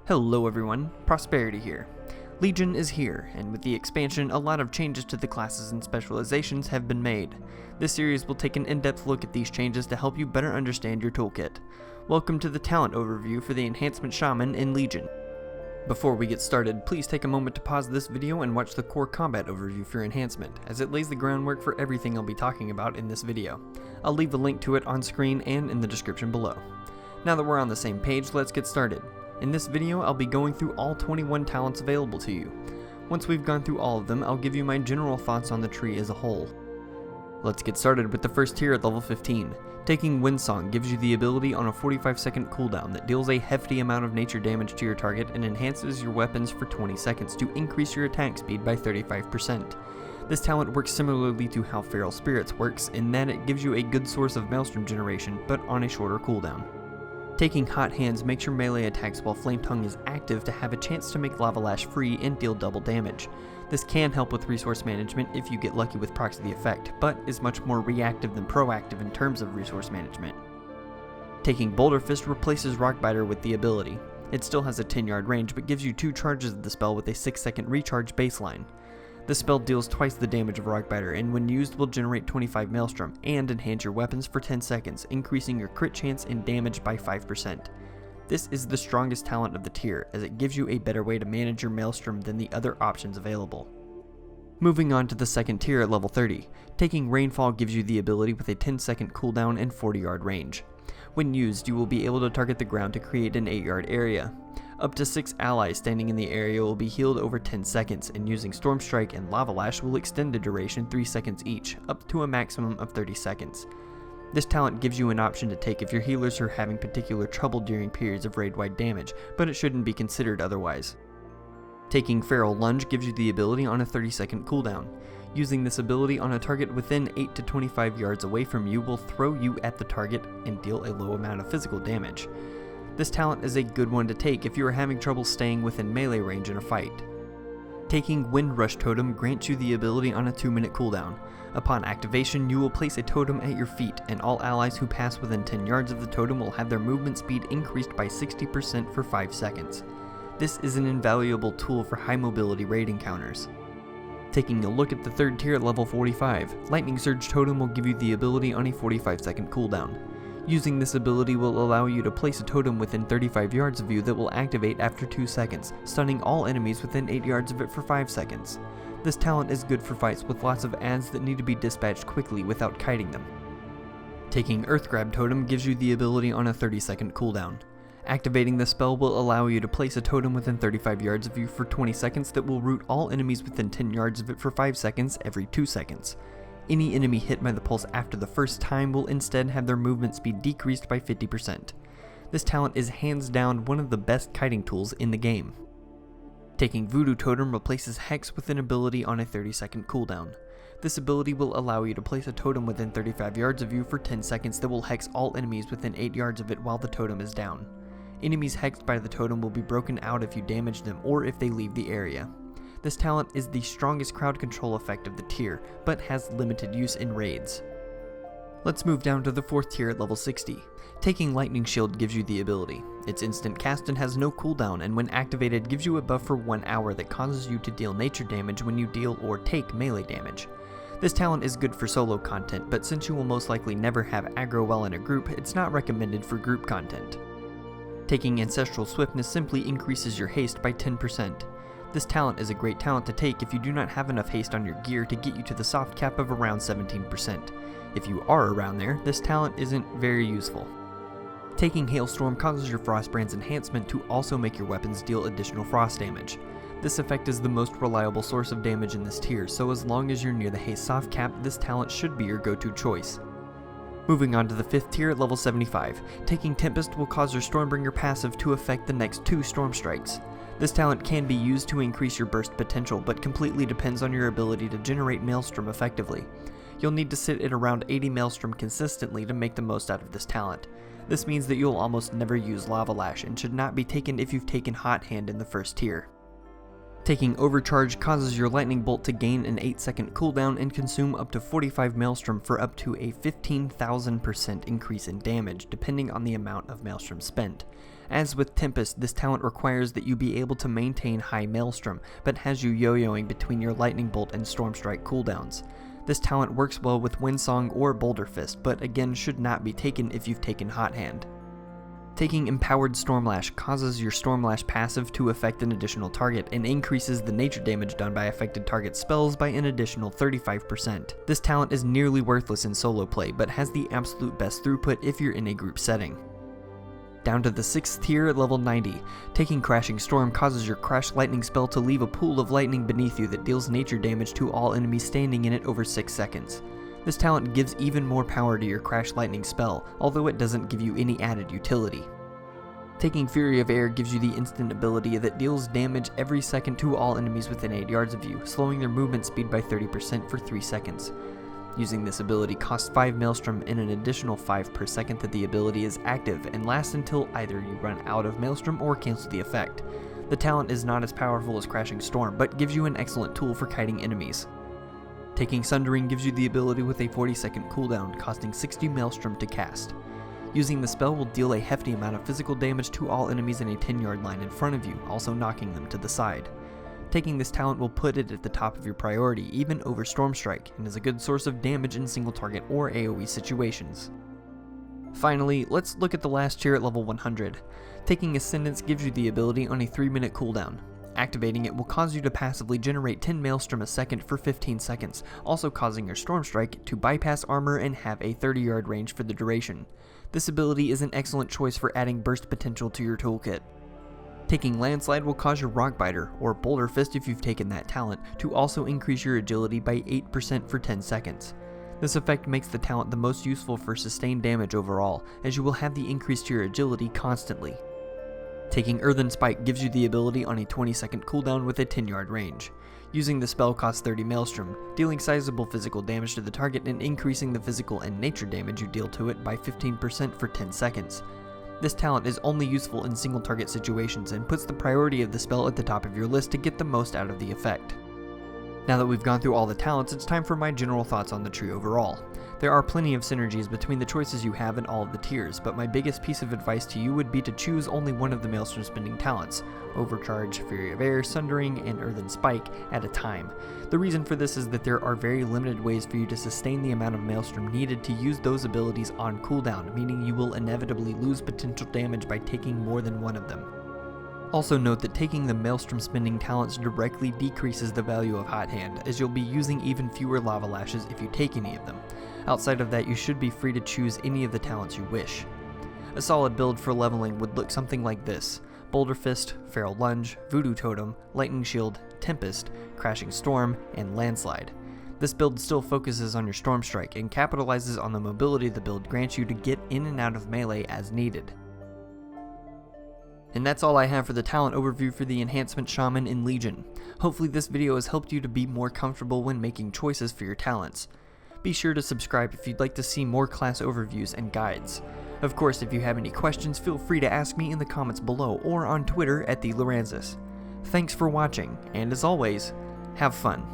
Hello everyone, Prosperity here. Legion is here, and with the expansion, a lot of changes to the classes and specializations have been made. This series will take an in-depth look at these changes to help you better understand your toolkit. Welcome to the talent overview for the Enhancement Shaman in Legion. Before we get started, please take a moment to pause this video and watch the core combat overview for Enhancement, as it lays the groundwork for everything I'll be talking about in this video. I'll leave a link to it on screen and in the description below. Now that we're on the same page, let's get started. In this video, I'll be going through all 21 talents available to you. Once we've gone through all of them, I'll give you my general thoughts on the tree as a whole. Let's get started with the first tier at level 15. Taking Windsong gives you the ability on a 45-second cooldown that deals a hefty amount of nature damage to your target and enhances your weapons for 20 seconds to increase your attack speed by 35%. This talent works similarly to how Feral Spirits works in that it gives you a good source of Maelstrom generation, but on a shorter cooldown. Taking Hot Hands makes your melee attacks while Flame Tongue is active to have a chance to make Lava Lash free and deal double damage. This can help with resource management if you get lucky with procs of the effect, but is much more reactive than proactive in terms of resource management. Taking Boulder Fist replaces Rockbiter with the ability. It still has a 10-yard range but gives you 2 charges of the spell with a 6-second recharge baseline. The spell deals twice the damage of Rockbiter and when used will generate 25 Maelstrom and enhance your weapons for 10 seconds, increasing your crit chance and damage by 5%. This is the strongest talent of the tier, as it gives you a better way to manage your Maelstrom than the other options available. Moving on to the second tier at level 30, taking Rainfall gives you the ability with a 10-second cooldown and 40-yard range. When used, you will be able to target the ground to create an 8-yard area. Up to 6 allies standing in the area will be healed over 10 seconds, and using Storm Strike and Lava Lash will extend the duration 3 seconds each, up to a maximum of 30 seconds. This talent gives you an option to take if your healers are having particular trouble during periods of raid-wide damage, but it shouldn't be considered otherwise. Taking Feral Lunge gives you the ability on a 30-second cooldown. Using this ability on a target within 8 to 25 yards away from you will throw you at the target and deal a low amount of physical damage. This talent is a good one to take if you are having trouble staying within melee range in a fight. Taking Wind Rush Totem grants you the ability on a 2-minute cooldown. Upon activation, you will place a totem at your feet, and all allies who pass within 10 yards of the totem will have their movement speed increased by 60% for 5 seconds. This is an invaluable tool for high mobility raid encounters. Taking a look at the third tier at level 45, Lightning Surge Totem will give you the ability on a 45-second cooldown. Using this ability will allow you to place a totem within 35 yards of you that will activate after 2 seconds, stunning all enemies within 8 yards of it for 5 seconds. This talent is good for fights with lots of adds that need to be dispatched quickly without kiting them. Taking Earth Grab Totem gives you the ability on a 30-second cooldown. Activating the spell will allow you to place a totem within 35 yards of you for 20 seconds that will root all enemies within 10 yards of it for 5 seconds every 2 seconds. Any enemy hit by the pulse after the first time will instead have their movement speed decreased by 50%. This talent is hands down one of the best kiting tools in the game. Taking Voodoo Totem replaces Hex with an ability on a 30-second cooldown. This ability will allow you to place a totem within 35 yards of you for 10 seconds that will hex all enemies within 8 yards of it while the totem is down. Enemies hexed by the totem will be broken out if you damage them or if they leave the area. This talent is the strongest crowd control effect of the tier, but has limited use in raids. Let's move down to the fourth tier at level 60. Taking Lightning Shield gives you the ability. It's instant cast and has no cooldown, and when activated gives you a buff for 1 hour that causes you to deal nature damage when you deal or take melee damage. This talent is good for solo content, but since you will most likely never have aggro while in a group, it's not recommended for group content. Taking Ancestral Swiftness simply increases your haste by 10%. This talent is a great talent to take if you do not have enough haste on your gear to get you to the soft cap of around 17%. If you are around there, this talent isn't very useful. Taking Hailstorm causes your Frostbrand's enhancement to also make your weapons deal additional frost damage. This effect is the most reliable source of damage in this tier, so as long as you're near the haste soft cap, this talent should be your go-to choice. Moving on to the 5th tier at level 75, taking Tempest will cause your Stormbringer passive to affect the next 2 Storm Strikes. This talent can be used to increase your burst potential, but completely depends on your ability to generate Maelstrom effectively. You'll need to sit at around 80 Maelstrom consistently to make the most out of this talent. This means that you'll almost never use Lava Lash and should not be taken if you've taken Hot Hand in the first tier. Taking Overcharge causes your lightning bolt to gain an 8-second cooldown and consume up to 45 Maelstrom for up to a 15,000% increase in damage, depending on the amount of Maelstrom spent. As with Tempest, this talent requires that you be able to maintain high Maelstrom, but has you yo-yoing between your lightning bolt and storm strike cooldowns. This talent works well with Windsong or Boulder Fist, but again should not be taken if you've taken Hot Hand. Taking Empowered Stormlash causes your Stormlash passive to affect an additional target and increases the nature damage done by affected target spells by an additional 35%. This talent is nearly worthless in solo play, but has the absolute best throughput if you're in a group setting. Down to the 6th tier at level 90, taking Crashing Storm causes your Crash Lightning spell to leave a pool of lightning beneath you that deals nature damage to all enemies standing in it over 6 seconds. This talent gives even more power to your Crash Lightning spell, although it doesn't give you any added utility. Taking Fury of Air gives you the instant ability that deals damage every second to all enemies within 8 yards of you, slowing their movement speed by 30% for 3 seconds. Using this ability costs 5 Maelstrom and an additional 5 per second that the ability is active and lasts until either you run out of Maelstrom or cancel the effect. The talent is not as powerful as Crashing Storm, but gives you an excellent tool for kiting enemies. Taking Sundering gives you the ability with a 40-second cooldown, costing 60 Maelstrom to cast. Using the spell will deal a hefty amount of physical damage to all enemies in a 10-yard line in front of you, also knocking them to the side. Taking this talent will put it at the top of your priority, even over Storm Strike, and is a good source of damage in single target or AoE situations. Finally, let's look at the last tier at level 100. Taking Ascendance gives you the ability on a 3-minute cooldown. Activating it will cause you to passively generate 10 Maelstrom a second for 15 seconds, also causing your Storm Strike to bypass armor and have a 30-yard range for the duration. This ability is an excellent choice for adding burst potential to your toolkit. Taking Landslide will cause your Rockbiter, or Boulder Fist if you've taken that talent, to also increase your agility by 8% for 10 seconds. This effect makes the talent the most useful for sustained damage overall, as you will have the increase to your agility constantly. Taking Earthen Spike gives you the ability on a 20-second cooldown with a 10-yard range. Using the spell costs 30 Maelstrom, dealing sizable physical damage to the target and increasing the physical and nature damage you deal to it by 15% for 10 seconds. This talent is only useful in single target situations and puts the priority of the spell at the top of your list to get the most out of the effect. Now that we've gone through all the talents, it's time for my general thoughts on the tree overall. There are plenty of synergies between the choices you have in all of the tiers, but my biggest piece of advice to you would be to choose only one of the Maelstrom spending talents, Overcharge, Fury of Air, Sundering, and Earthen Spike, at a time. The reason for this is that there are very limited ways for you to sustain the amount of Maelstrom needed to use those abilities on cooldown, meaning you will inevitably lose potential damage by taking more than one of them. Also note that taking the Maelstrom spending talents directly decreases the value of Hot Hand, as you'll be using even fewer Lava Lashes if you take any of them. Outside of that, you should be free to choose any of the talents you wish. A solid build for leveling would look something like this: Boulder Fist, Feral Lunge, Voodoo Totem, Lightning Shield, Tempest, Crashing Storm, and Landslide. This build still focuses on your Storm Strike and capitalizes on the mobility the build grants you to get in and out of melee as needed. And that's all I have for the talent overview for the Enhancement Shaman in Legion. Hopefully this video has helped you to be more comfortable when making choices for your talents. Be sure to subscribe if you'd like to see more class overviews and guides. Of course, if you have any questions, feel free to ask me in the comments below or on Twitter at @TheLoranzis. Thanks for watching, and as always, have fun.